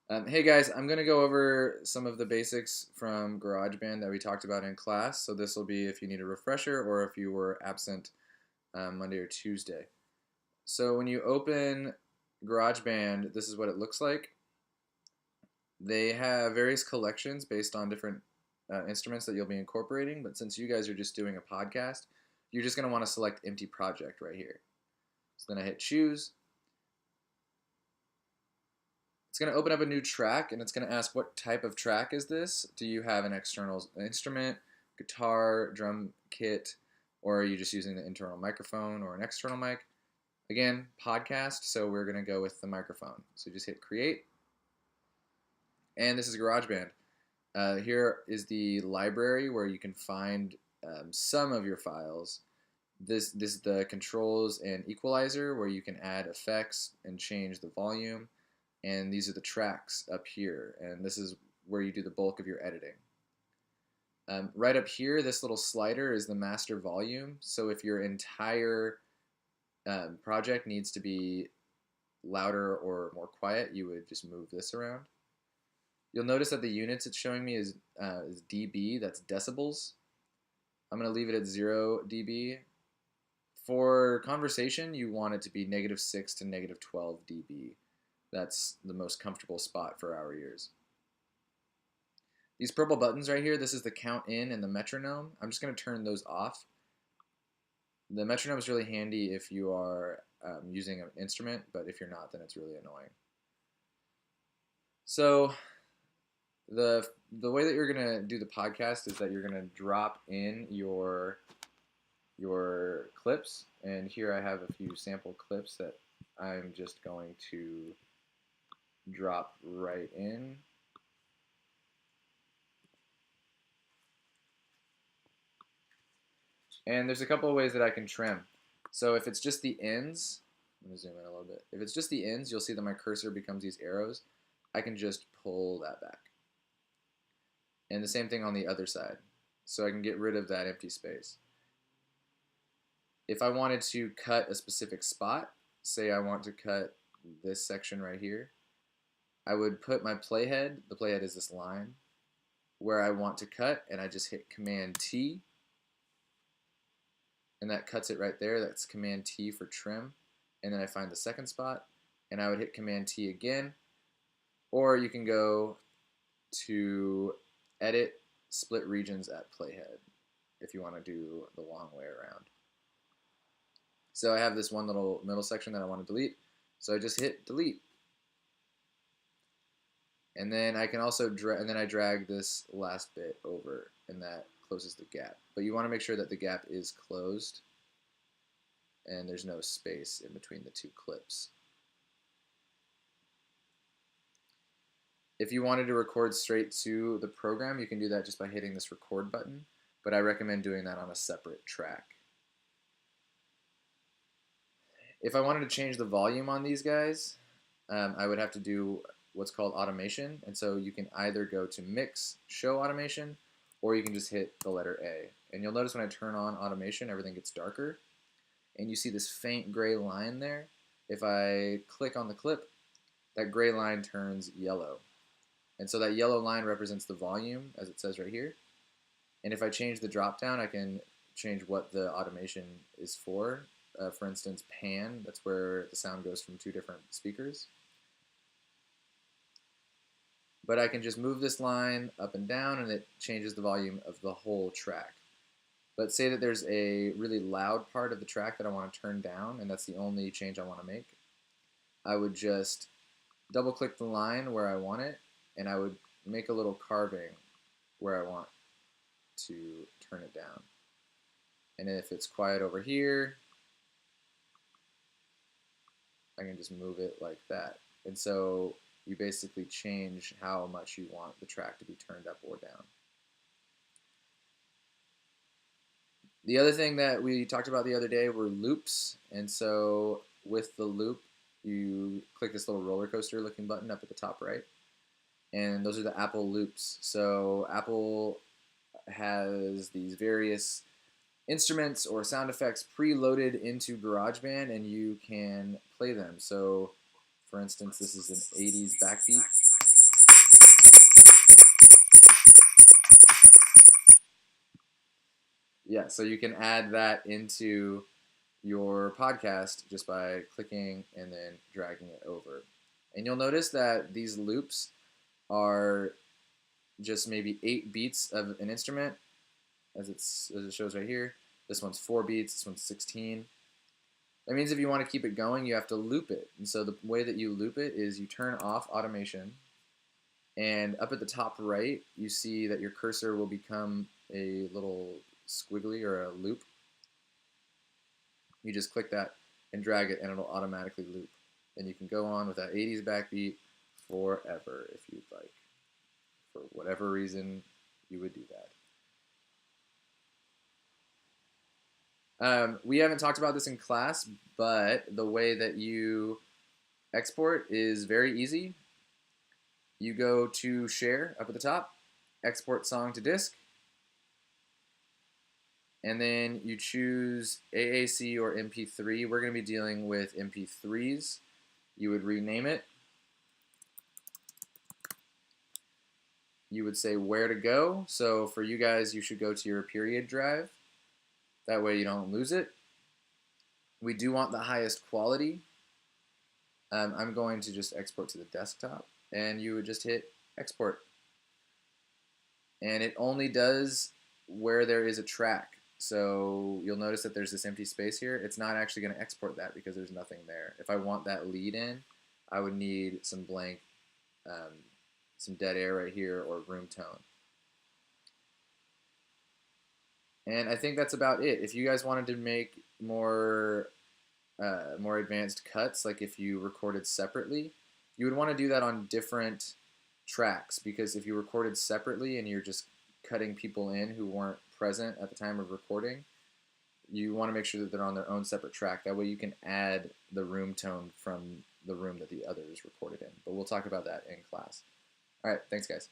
Hey guys, I'm going to go over some of the basics from Garageband that we talked about in class. So this will be if you need a refresher or if you were absent Monday or Tuesday. So when you open Garageband, this is what it looks like. They have various collections based on different instruments that you'll be incorporating, but since you guys are just doing a podcast, you're just going to want to select Empty Project right here. So then I hit Choose. It's going to open up a new track, and it's going to ask what type of track is this? Do you have an external instrument, guitar, drum kit, or are you just using the internal microphone or an external mic? Again, podcast, so we're going to go with the microphone. So just hit Create, and this is GarageBand. Here is the library where you can find some of your files. This is the controls and equalizer where you can add effects and change the volume. And these are the tracks up here, and this is where you do the bulk of your editing. Right up here, this little slider is the master volume, so if your entire project needs to be louder or more quiet, you would just move this around. You'll notice that the units it's showing me is dB, that's decibels. I'm going to leave it at 0 dB. For conversation, you want it to be -6 to -12 dB. That's the most comfortable spot for our ears. These purple buttons right here, this is the count in and the metronome. I'm just going to turn those off. The metronome is really handy if you are using an instrument, but if you're not, then it's really annoying. So the way that you're going to do the podcast is that you're going to drop in your clips, and here I have a few sample clips that I'm just going to drop right in. And there's a couple of ways that I can trim. So if it's just the ends, let me zoom in a little bit. If it's just the ends, you'll see that my cursor becomes these arrows. I can just pull that back. And the same thing on the other side. So I can get rid of that empty space. If I wanted to cut a specific spot, say I want to cut this section right here, I would put my playhead, the playhead is this line, where I want to cut, and I just hit Command T, and that cuts it right there. That's Command T for trim. And then I find the second spot, and I would hit Command T again. Or you can go to Edit, Split Regions at Playhead if you want to do the long way around. So I have this one little middle section that I want to delete. So I just hit Delete. And then I can also drag this last bit over, and that closes the gap. But you want to make sure that the gap is closed and there's no space in between the two clips. If you wanted to record straight to the program, you can do that just by hitting this record button, but I recommend doing that on a separate track. If I wanted to change the volume on these guys, I would have to do what's called automation, and so you can either go to Mix, Show Automation, or you can just hit the letter A. And you'll notice when I turn on automation, everything gets darker, and you see this faint gray line there. If I click on the clip, that gray line turns yellow. And so that yellow line represents the volume, as it says right here. And if I change the drop down, I can change what the automation is for. For instance, pan, that's where the sound goes from two different speakers. But I can just move this line up and down, and it changes the volume of the whole track. But say that there's a really loud part of the track that I want to turn down, and that's the only change I want to make. I would just double click the line where I want it, and I would make a little carving where I want to turn it down. And if it's quiet over here, I can just move it like that. And so you basically change how much you want the track to be turned up or down. The other thing that we talked about the other day were loops. And so with the loop, you click this little roller coaster looking button up at the top right. And those are the Apple loops. So Apple has these various instruments or sound effects preloaded into GarageBand, and you can play them. So for instance, this is an 80s backbeat. Yeah, so you can add that into your podcast just by clicking and then dragging it over. And you'll notice that these loops are just maybe 8 beats of an instrument, as it shows right here. This one's 4 beats, this one's 16. That means if you want to keep it going, you have to loop it. And so the way that you loop it is you turn off automation, and up at the top right, you see that your cursor will become a little squiggly or a loop. You just click that and drag it, and it'll automatically loop. And you can go on with that 80s backbeat forever if you'd like. For whatever reason, you would do that. We haven't talked about this in class, but the way that you export is very easy. You go to Share up at the top, Export Song to Disk, and then you choose AAC or MP3. We're going to be dealing with MP3s. You would rename it. You would say where to go. So for you guys, you should go to your period drive. That way you don't lose it. We do want the highest quality. I'm going to just export to the desktop, and you would just hit export. And it only does where there is a track. So you'll notice that there's this empty space here. It's not actually going to export that because there's nothing there. If I want that lead in, I would need some blank, some dead air right here, or room tone. And I think that's about it. If you guys wanted to make more advanced cuts, like if you recorded separately, you would want to do that on different tracks, because if you recorded separately and you're just cutting people in who weren't present at the time of recording, you want to make sure that they're on their own separate track. That way you can add the room tone from the room that the other is recorded in. But we'll talk about that in class. All right, thanks guys.